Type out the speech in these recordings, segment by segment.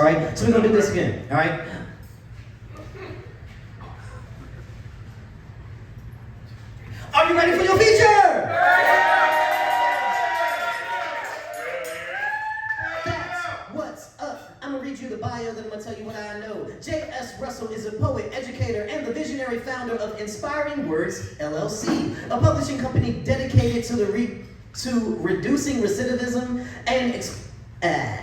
right? So we're gonna do this again, all right? Are you ready for your feature? That's what's up. I'm gonna read you the bio, then I'm gonna tell you what I know. J.S. Russell is a poet, educator, and the visionary founder of Inspiring Words, LLC, a publishing company dedicated to reducing recidivism and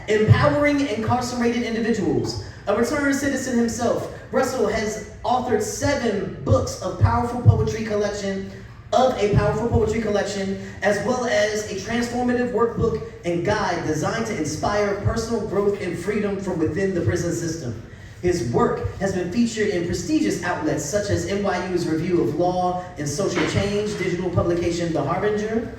empowering incarcerated individuals. A returned citizen himself, Russell has authored 7 books of a powerful poetry collection, as well as a transformative workbook and guide designed to inspire personal growth and freedom from within the prison system. His work has been featured in prestigious outlets such as NYU's Review of Law and Social Change, digital publication The Harbinger,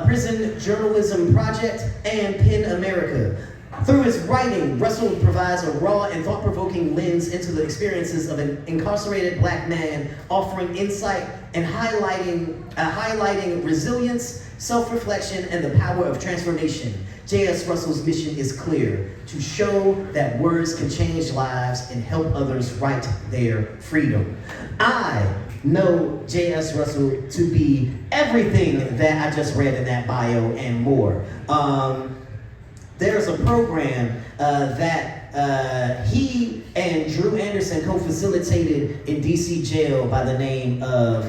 Prison Journalism Project, and PEN America. Through his writing, Russell provides a raw and thought-provoking lens into the experiences of an incarcerated Black man, offering insight and highlighting resilience, self-reflection, and the power of transformation. J.S. Russell's mission is clear: to show that words can change lives and help others write their freedom. I know J.S. Russell to be everything that I just read in that bio and more. There's a program that he and Drew Anderson co-facilitated in DC jail by the name of,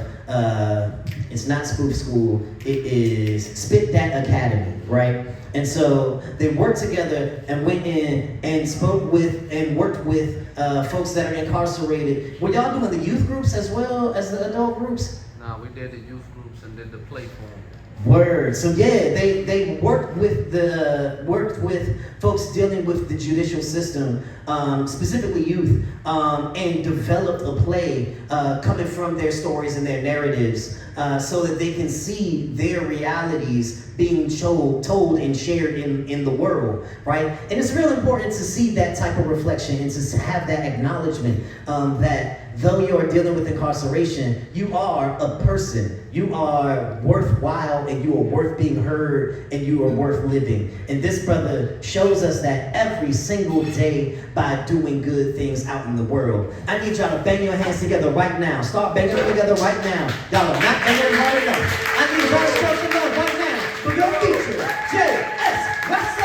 it's not Spoof School, it is Spit Dat Academy, right? And so they worked together and went in and spoke with and worked with folks that are incarcerated. Were y'all doing the youth groups as well as the adult groups? No, we did the youth groups and did the platform. Word. So yeah, they worked with folks dealing with the judicial system, specifically youth, and developed a play coming from their stories and their narratives, so that they can see their realities being told and shared in the world, right? And it's real important to see that type of reflection and to have that acknowledgement that though you are dealing with incarceration, you are a person. You are worthwhile and you are worth being heard and you are worth living. And this brother shows us that every single day by doing good things out in the world. I need y'all to bang your hands together right now. Start banging them together right now. Y'all are not banging hard enough. I need y'all to show some love right now for your feature, J.S. Russell!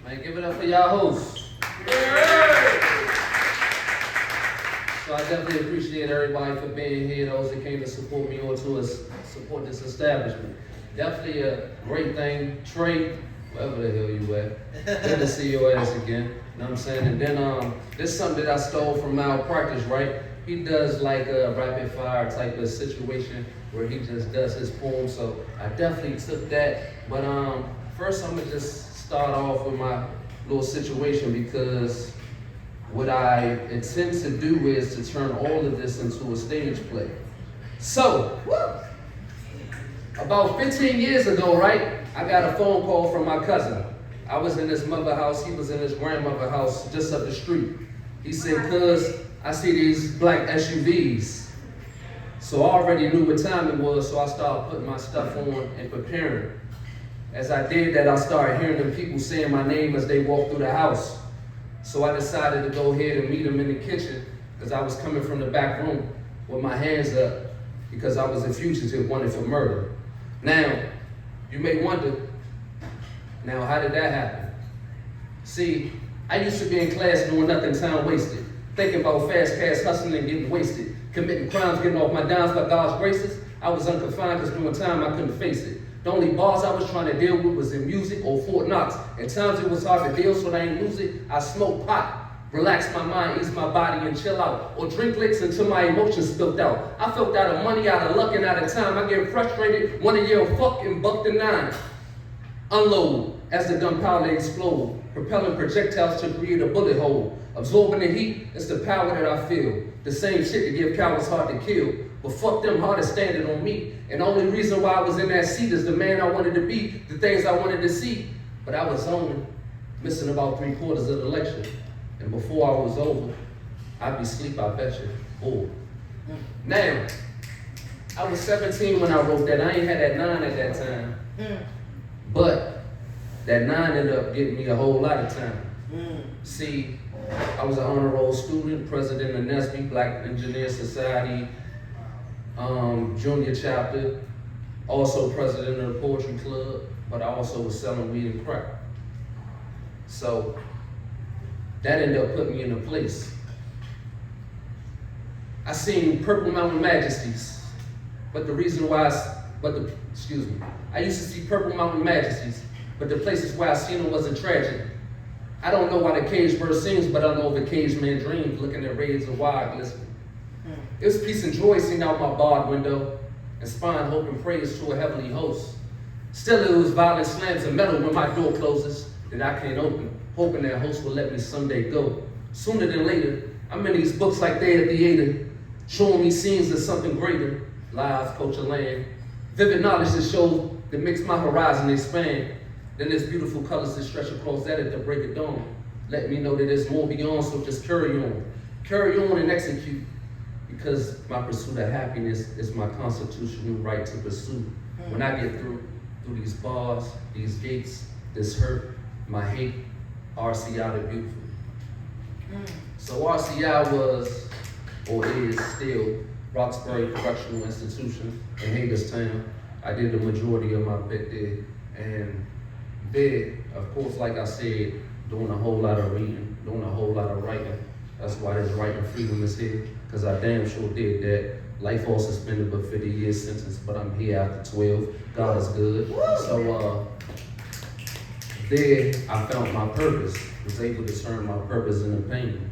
Man, give it up for y'all hosts. So I definitely appreciate everybody for being here, those that came to support me or to support this establishment. Definitely a great thing. Trey, wherever the hell you at, good to see your ass again. You know what I'm saying? And then this is something that I stole from Malpractice, right? He does like a rapid fire type of situation where he just does his poem. So I definitely took that. But first I'm gonna just start off with my little situation, because what I intend to do is to turn all of this into a stage play. So, about 15 years ago, right, I got a phone call from my cousin. I was in his mother's house, he was in his grandmother's house just up the street. He said, "Cuz, I see these black SUVs." So I already knew what time it was, so I started putting my stuff on and preparing. As I did that, I started hearing them people saying my name as they walked through the house. So I decided to go ahead and meet them in the kitchen, because I was coming from the back room with my hands up, because I was a fugitive wanted for murder. Now, you may wonder, now how did that happen? See, I used to be in class doing nothing, time wasted, thinking about fast cash hustling and getting wasted, committing crimes, getting off my dimes by God's graces. I was unconfined because during time I couldn't face it. The only bars I was trying to deal with was in music or Fort Knox. At times it was hard to deal, so I ain't lose it. I smoke pot, relax my mind, ease my body, and chill out. Or drink licks until my emotions spilled out. I felt out of money, out of luck, and out of time. I get frustrated, want to yell fuck and buck the 9. Unload as the gunpowder explode, propelling projectiles to create a bullet hole. Absorbing the heat, it's the power that I feel. The same shit that give cowards hard to kill. But fuck them, hard to standing on me. And the only reason why I was in that seat is the man I wanted to be, the things I wanted to see. But I was only missing about 3/4 of the lecture. And before I was over, I'd be asleep, I bet you. Oh. Now, I was 17 when I wrote that. I ain't had that 9 at that time. But that 9 ended up getting me a whole lot of time. See, I was an honor roll student, president of NESB, Black Engineer Society, junior chapter, also president of the Poetry Club, but I also was selling weed and crack. So that ended up putting me in a place. I seen Purple Mountain Majesties, but the reason why, I used to see Purple Mountain Majesties, but the places where I seen them wasn't tragic. I don't know why the cage bird sings, but I know the cage man dreams, looking at raids of wild glistening. It was peace and joy seen out my barred window, inspiring hope and praise to a heavenly host. Still it was violent slams of metal when my door closes that I can't open, hoping that host will let me someday go. Sooner than later, I'm in these books like they're a theater, showing me scenes of something greater, lives, culture, land. Vivid knowledge that shows that makes my horizon expand. Then there's beautiful colors that stretch across that at the break of dawn. Let me know that there's more beyond, so just carry on. Carry on and execute, because my pursuit of happiness is my constitutional right to pursue. When I get through these bars, these gates, this hurt, my hate, RCI the beautiful. So RCI was, or is still, Roxbury Correctional Institution in Hagerstown. I did the majority of my bit there. And there, of course, like I said, doing a whole lot of reading, doing a whole lot of writing. That's why this writing freedom is here, because I damn sure did that. Life all suspended but 50 years sentence, but I'm here after 12. God is good. So there I found my purpose, was able to turn my purpose into pain.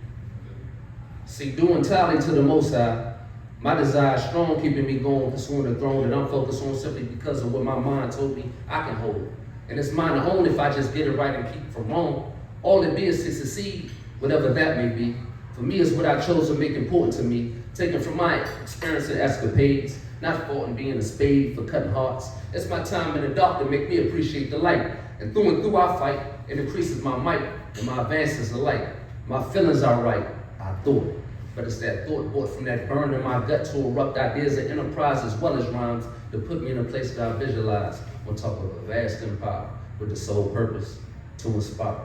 See, doing tally to the Most High, my desire is strong, keeping me going, pursuing the throne that I'm focused on simply because of what my mind told me I can hold. And it's mine to own if I just get it right and keep it from wrong. All it be is to succeed, whatever that may be. For me, is what I chose to make important to me, taken from my experience and escapades, not fought in being a spade for cutting hearts. It's my time in the dark to make me appreciate the light. And through I fight, it increases my might and my advances alike. My feelings are right, I thought. But it's that thought brought from that burn in my gut to erupt ideas of enterprise as well as rhymes to put me in a place that I visualize on top of a vast empire with the sole purpose to inspire.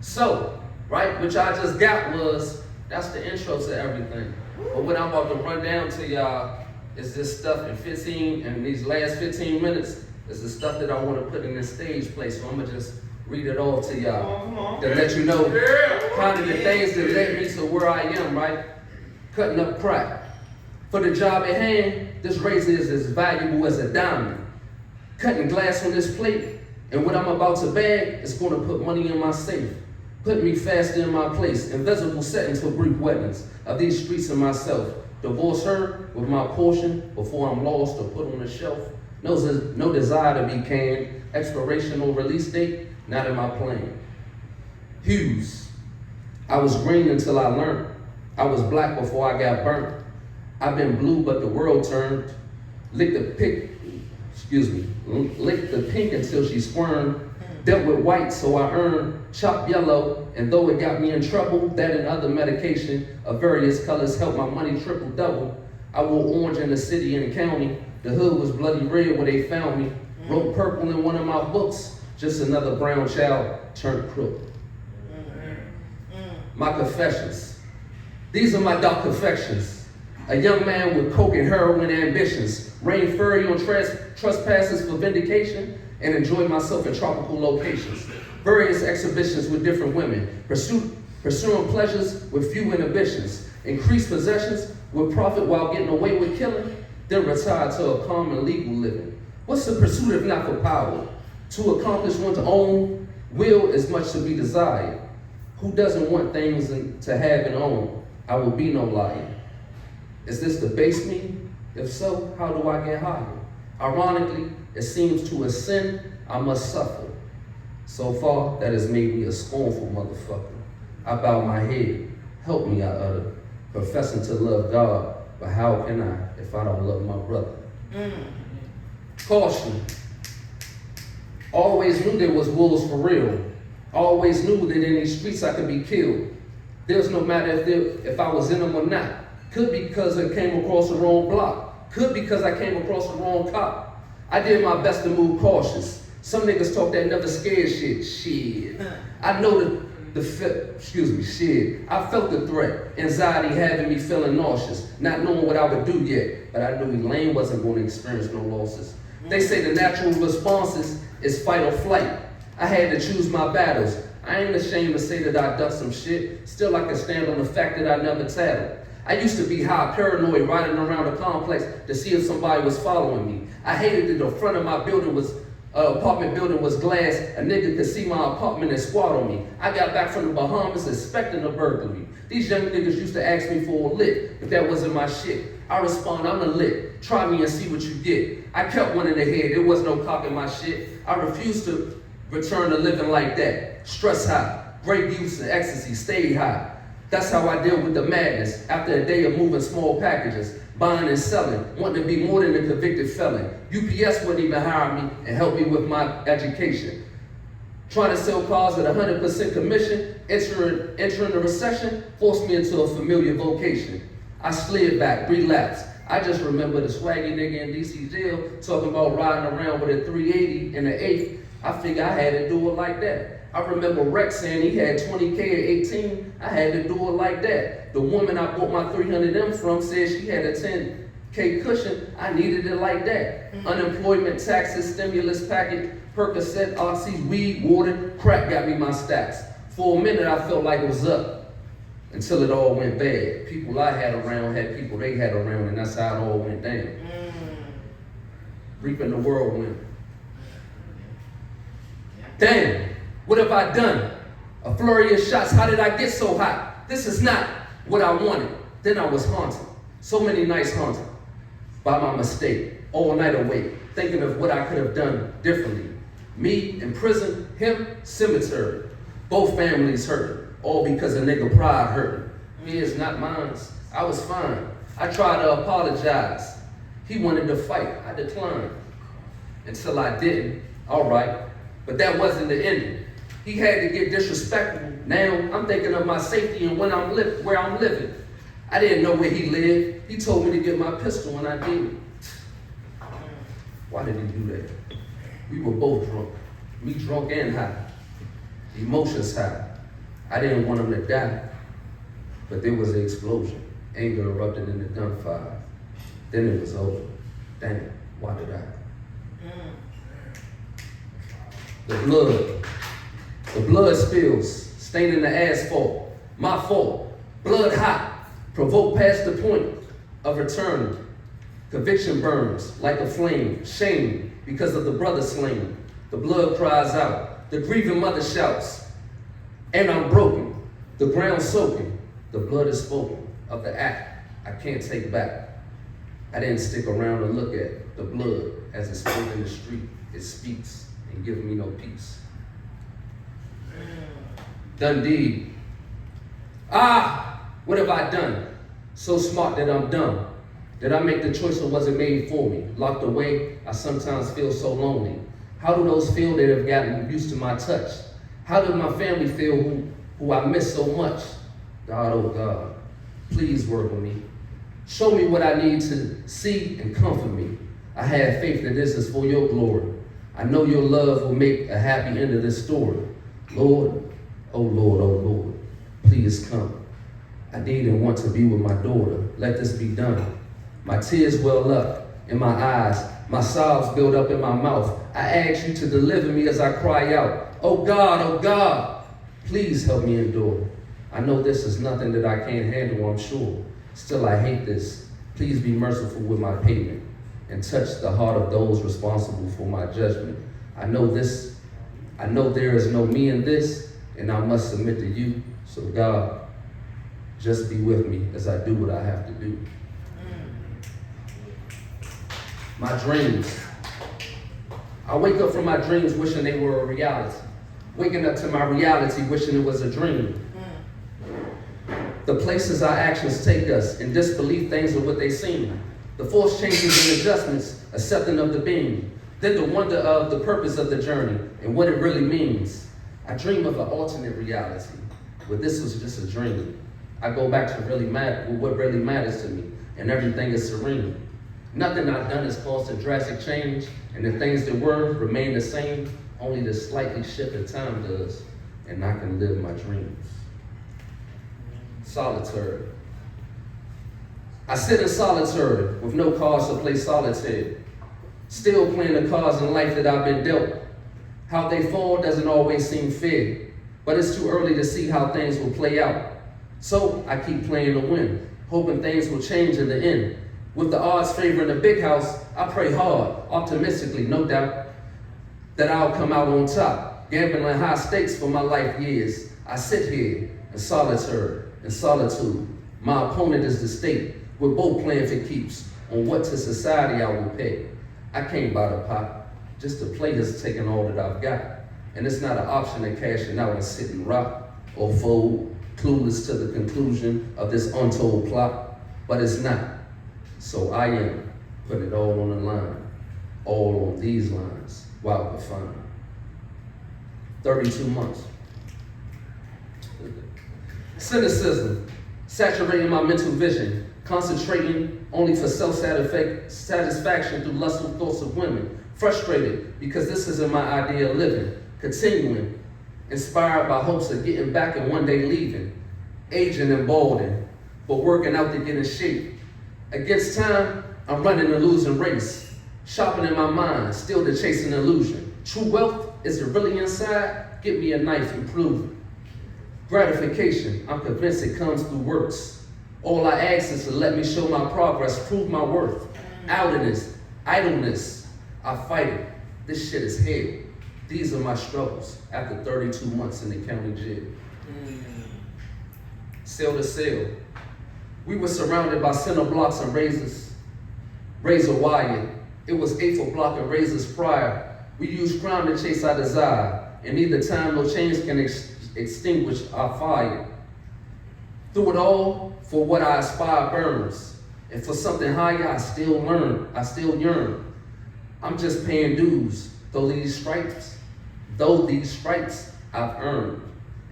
So, right, which I just got was, that's the intro to everything. But what I'm about to run down to y'all is this stuff in these last 15 minutes is the stuff that I want to put in this stage play. So I'm gonna just read it all to y'all to let you know kind of the things that led me to where I am, right? Cutting up crack. For the job at hand, this razor is as valuable as a diamond. Cutting glass on this plate, and what I'm about to bag is gonna put money in my safe. Put me faster in my place, invisible settings for brief weapons of these streets and myself. Divorce her with my portion before I'm lost or put on the shelf. No desire to be canned, expiration or release date, not in my plan. Hues, I was green until I learned. I was black before I got burnt. I've been blue, but the world turned. Lick the pink until she squirmed. Dealt with white, so I earned. Chopped yellow, and though it got me in trouble, that and other medication of various colors helped my money triple double. I wore orange in the city and the county. The hood was bloody red where they found me. Wrote purple in one of my books. Just another brown child turned crook. My confessions. These are my dark confections. A young man with coke and heroin ambitions. Rain furry on trespasses for vindication, and enjoy myself in tropical locations. Various exhibitions with different women. Pursuing pleasures with few inhibitions. Increased possessions with profit while getting away with killing. Then retire to a calm and legal living. What's the pursuit if not for power? To accomplish one's own will is much to be desired. Who doesn't want things to have and own? I will be no liar. Is this the base me? If so, how do I get higher? Ironically, it seems to a sin I must suffer. So far, that has made me a scornful motherfucker. I bow my head. Help me, I utter. Professing to love God, but how can I if I don't love my brother? Caution. Always knew there was wolves for real. Always knew that in these streets I could be killed. There's no matter if I was in them or not. Could be because I came across the wrong block. Could be because I came across the wrong cop. I did my best to move cautious. Some niggas talk that never scared shit. Shit. I know shit. I felt the threat. Anxiety having me feeling nauseous. Not knowing what I would do yet. But I knew Elaine wasn't going to experience no losses. They say the natural responses is fight or flight. I had to choose my battles. I ain't ashamed to say that I ducked some shit. Still I can stand on the fact that I never tattled. I used to be high, paranoid, riding around the complex to see if somebody was following me. I hated that the front of my building was, apartment building was glass. A nigga could see my apartment and squat on me. I got back from the Bahamas expecting a burglary. These young niggas used to ask me for a lick, but that wasn't my shit. I respond, I'm a lick. Try me and see what you get. I kept one in the head, there was no cop in my shit. I refused to return to living like that. Stress high, grape use and ecstasy stayed high. That's how I deal with the madness. After a day of moving small packages, buying and selling, wanting to be more than a convicted felon. UPS wouldn't even hire me and help me with my education. Trying to sell cars at 100% commission, entering the recession, forced me into a familiar vocation. I slid back, relapsed. I just remember the swaggy nigga in DC jail talking about riding around with a 380 and an 8. I figured I had to do it like that. I remember Rex saying he had 20K at 18. I had to do it like that. The woman I bought my 300M from said she had a 10K cushion. I needed it like that. Unemployment, taxes, stimulus package, Percocet, Oxy, weed, water, crack got me my stacks. For a minute I felt like it was up. Until it all went bad. People I had around had people they had around, and that's how it all went down. Reaping the whirlwind. Damn, what have I done? A flurry of shots, how did I get so hot? This is not what I wanted. Then I was haunted. So many nights haunted by my mistake. All night awake, thinking of what I could have done differently. Me in prison, him cemetery. Both families hurting. All because a nigga pride hurt me. His, not mine. I was fine. I tried to apologize. He wanted to fight. I declined. Until I didn't. All right. But that wasn't the ending. He had to get disrespectful. Now I'm thinking of my safety and where I'm living. I didn't know where he lived. He told me to get my pistol and I did. Why did he do that? We were both drunk. Me drunk and high. Emotions high. I didn't want him to die, but there was an explosion. Anger erupted in the gunfire. Then it was over. Damn, why did I? The blood spills, staining the asphalt. My fault. Blood hot, provoked past the point of returning. Conviction burns like a flame. Shame because of the brother slain. The blood cries out. The grieving mother shouts. And I'm broken, the ground soaking, the blood is spoken of the act I can't take back. I didn't stick around to look at the blood as it spoke in the street. It speaks and gives me no peace. Done deed. What have I done? So smart that I'm dumb. Did I make the choice or was it made for me? Locked away, I sometimes feel so lonely. How do those feel that have gotten used to my touch? How did my family feel who I miss so much? God, oh God, please work with me. Show me what I need to see and comfort me. I have faith that this is for your glory. I know your love will make a happy end of this story. Lord, oh Lord, oh Lord, please come. I need and want to be with my daughter. Let this be done. My tears well up in my eyes. My sobs build up in my mouth. I ask you to deliver me as I cry out. Oh God, please help me endure. I know this is nothing that I can't handle, I'm sure. Still, I hate this. Please be merciful with my payment and touch the heart of those responsible for my judgment. I know there is no me in this, and I must submit to you. So God, just be with me as I do what I have to do. My dreams. I wake up from my dreams wishing they were a reality. Waking up to my reality wishing it was a dream. The places our actions take us, in disbelief things are what they seem. The forced changes and adjustments, accepting of the being. Then the wonder of the purpose of the journey and what it really means. I dream of an alternate reality. well, this was just a dream. I go back to what really matters to me, and everything is serene. Nothing I've done has caused a drastic change, and the things that were remain the same, only the slightly shifted time does, and I can live my dreams. Solitary. I sit in solitary with no cards to play solitaire, still playing the cards in life that I've been dealt. How they fall doesn't always seem fair, but it's too early to see how things will play out. So I keep playing to win, hoping things will change in the end. With the odds favoring the big house, I pray hard, optimistically, no doubt, that I'll come out on top. Gambling high stakes for my life years. I sit here in solitude. My opponent is the state. We're both playing for keeps on what to society I will pay. I came by the pot, just to play has taken all that I've got. And it's not an option of cashing out and sit and rock or fold, clueless to the conclusion of this untold plot, but it's not. So I am putting it all on the line, all on these lines, while confined. 32 months. Cynicism, saturating my mental vision, concentrating only for self-satisfaction through lustful thoughts of women, frustrated because this isn't my idea of living, continuing, inspired by hopes of getting back and one day leaving, aging and balding, but working out to get in shape. Against time, I'm running a losing race, sharpening my mind, still to chase an illusion. True wealth, is it really inside? Give me a knife and prove it. Gratification, I'm convinced it comes through works. All I ask is to let me show my progress, prove my worth. Idleness, I fight it. This shit is hell. These are my struggles after 32 months in the county jail. Cell to cell. We were surrounded by center blocks and razor wire. It was eighth block and razors prior. We used crime to chase our desire, and neither time nor change can extinguish our fire. Through it all, for what I aspire burns, and for something higher I still yearn. I'm just paying dues, though these stripes I've earned.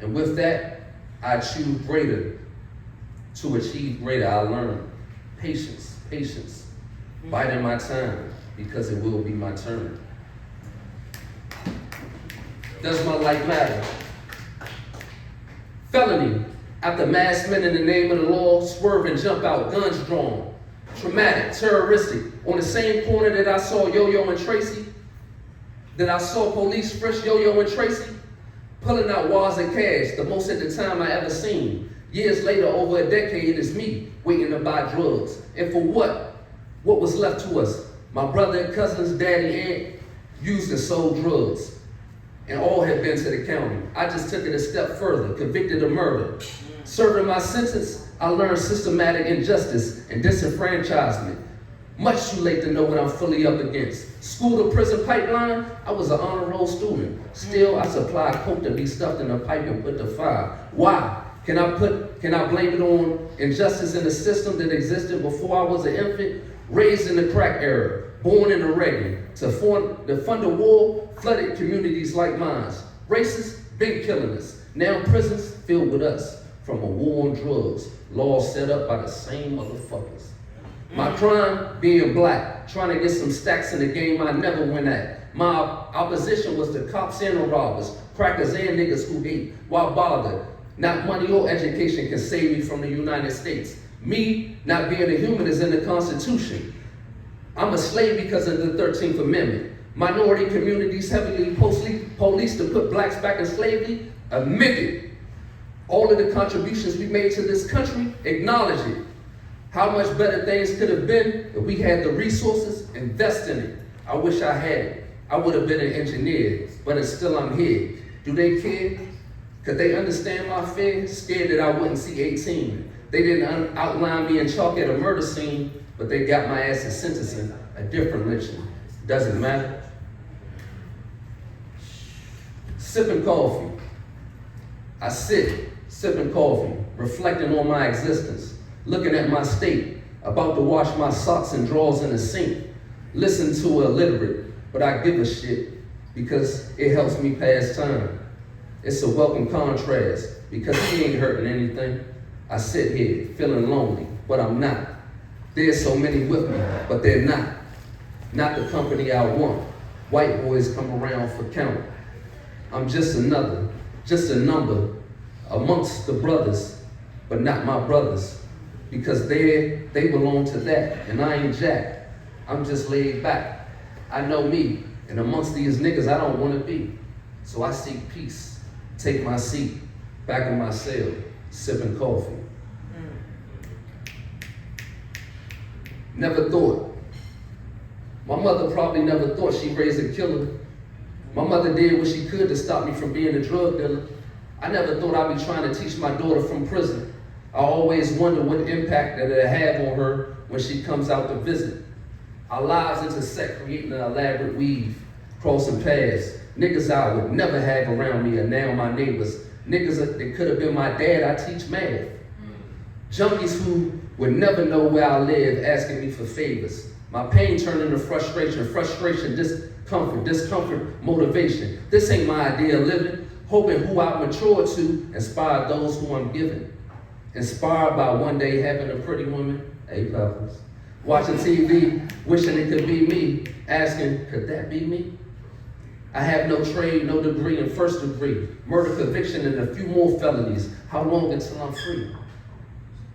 And with that, I choose greater. To achieve greater, I learn. Patience, biding my time, because it will be my turn. Does my life matter? Felony, after masked men in the name of the law, swerve and jump out, guns drawn. Traumatic, terroristic, on the same corner that I saw Yo-Yo and Tracy, that I saw police fresh Yo-Yo and Tracy, pulling out wads of cash, the most at the time I ever seen. Years later, over a decade, it is me waiting to buy drugs. And for what? What was left to us? My brother and cousins, daddy, aunt, used and sold drugs. And all had been to the county. I just took it a step further, convicted of murder. Serving my sentence, I learned systematic injustice and disenfranchisement. Much too late to know what I'm fully up against. School to prison pipeline, I was an honor roll student. Still, I supplied coke to be stuffed in a pipe and put to fire. Why? Can I blame it on injustice in the system that existed before I was an infant? Raised in the crack era, born in the Reagan, to fund a war, flooded communities like mine. Racists been killing us. Now prisons filled with us. From a war on drugs, laws set up by the same motherfuckers. My crime, being black, trying to get some stacks in the game I never went at. My opposition was the cops and the robbers, crackers and niggas who hate. Why bother? Not money or education can save me from the United States. Me not being a human is in the Constitution. I'm a slave because of the 13th Amendment. Minority communities heavily policed to put blacks back in slavery, admit it. All of the contributions we made to this country, acknowledge it. How much better things could have been if we had the resources, invest in it. I wish I had it. I would have been an engineer, but still I'm here. Do they care? Could they understand my fear? Scared that I wouldn't see 18. They didn't outline me in chalk at a murder scene, but they got my ass in sentencing, a different lynching. Doesn't matter. Sipping coffee. I sit, sipping coffee, reflecting on my existence, looking at my state, about to wash my socks and drawers in the sink. Listen to illiterate, but I give a shit because it helps me pass time. It's a welcome contrast. because he ain't hurting anything. I sit here feeling lonely, but I'm not. There's so many with me, but they're not. Not the company I want. White boys come around for count. I'm just another, just a number amongst the brothers, but not my brothers, because they belong to that, and I ain't jack. I'm just laid back. I know me, and amongst these niggas I don't want to be. So I seek peace, take my seat, back in my cell, sipping coffee. Never thought. My mother probably never thought she'd raise a killer. My mother did what she could to stop me from being a drug dealer. I never thought I'd be trying to teach my daughter from prison. I always wonder what impact that it'll have on her when she comes out to visit. Our lives intersect, creating an elaborate weave, crossing paths. Niggas I would never have around me are now my neighbors. Niggas that could have been my dad, I teach math. Junkies who would never know where I live, asking me for favors. My pain turned into frustration, discomfort, motivation. This ain't my idea of living. Hoping who I mature to inspire those who I'm giving. Inspired by one day having a pretty woman, A-levels. Watching TV, wishing it could be me, asking, could that be me? I have no trade, no degree in first degree, murder conviction and a few more felonies. How long until I'm free?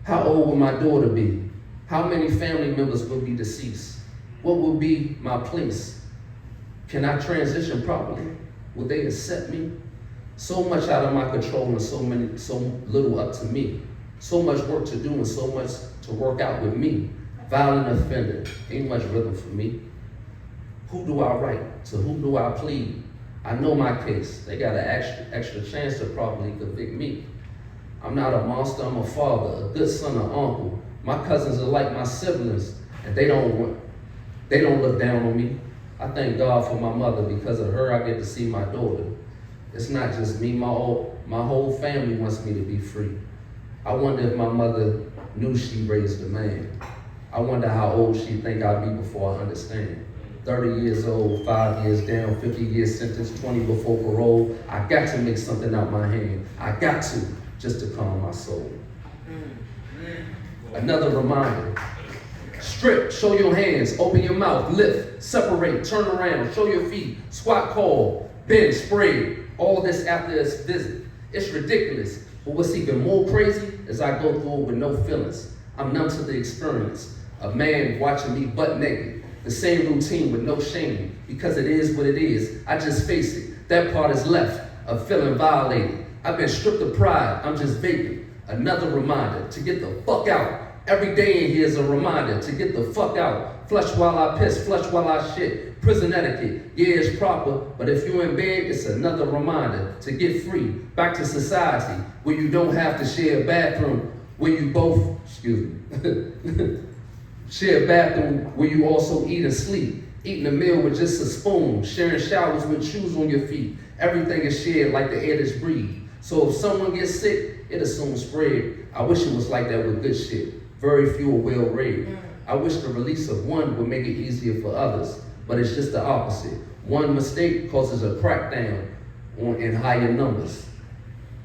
How old will my daughter be? How many family members will be deceased? What will be my place? Can I transition properly? Will they accept me? So much out of my control and so little up to me. So much work to do and so much to work out with me. Violent offender, ain't much rhythm for me. Who do I write? To whom do I plead? I know my case. They got an extra chance to properly convict me. I'm not a monster, I'm a father, a good son or uncle. My cousins are like my siblings, and they don't look down on me. I thank God for my mother. Because of her, I get to see my daughter. It's not just me, my whole family wants me to be free. I wonder if my mother knew she raised a man. I wonder how old she think I'll be before I understand. 30 years old, 5 years down, 50 years sentence, 20 before parole. I got to make something out my hand. I got to, just to calm my soul. Another reminder. Strip, show your hands, open your mouth, lift, separate, turn around, show your feet, squat, call, bend, spray. All this after this visit. It's ridiculous, but what's even more crazy is I go through it with no feelings. I'm numb to the experience. A man watching me butt naked. The same routine with no shame, because it is what it is. I just face it. That part is left of feeling violated. I've been stripped of pride. I'm just vacant. Another reminder to get the fuck out. Every day in here is a reminder to get the fuck out. Flush while I piss, flush while I shit. Prison etiquette, yeah, it's proper, but if you're in bed, it's another reminder to get free, back to society, where you don't have to share a bathroom, where you both, share a bathroom where you also eat and sleep, eating a meal with just a spoon, sharing showers with shoes on your feet. Everything is shared like the air that's breathed. So if someone gets sick, it'll soon spread. I wish it was like that with good shit. Very few are well read. I wish the release of one would make it easier for others, but it's just the opposite. One mistake causes a crackdown in higher numbers.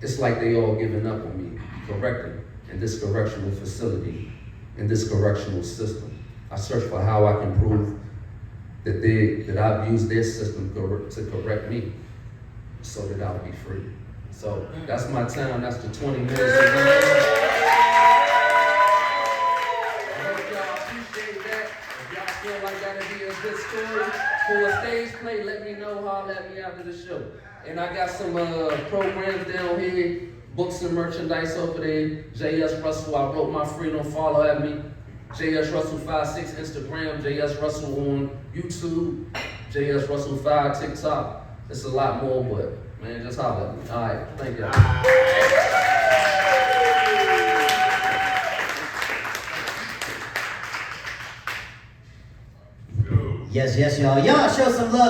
It's like they all giving up on me, correcting in this correctional facility, in this correctional system. I search for how I can prove that I've used their system to correct me so that I'll be free. So that's my time, that's the 20 minutes. Feel like that'll be a good story for a stage play, let me know, holler at me after the show. And I got some programs down here, books and merchandise over there. J.S. Russell, I wrote my freedom, follow at me. J.S. Russell 56 Instagram, J.S. Russell on YouTube, J.S. Russell 5 TikTok. It's a lot more, but man, just holler at me. All right, thank you. Yes, y'all. Y'all show some love.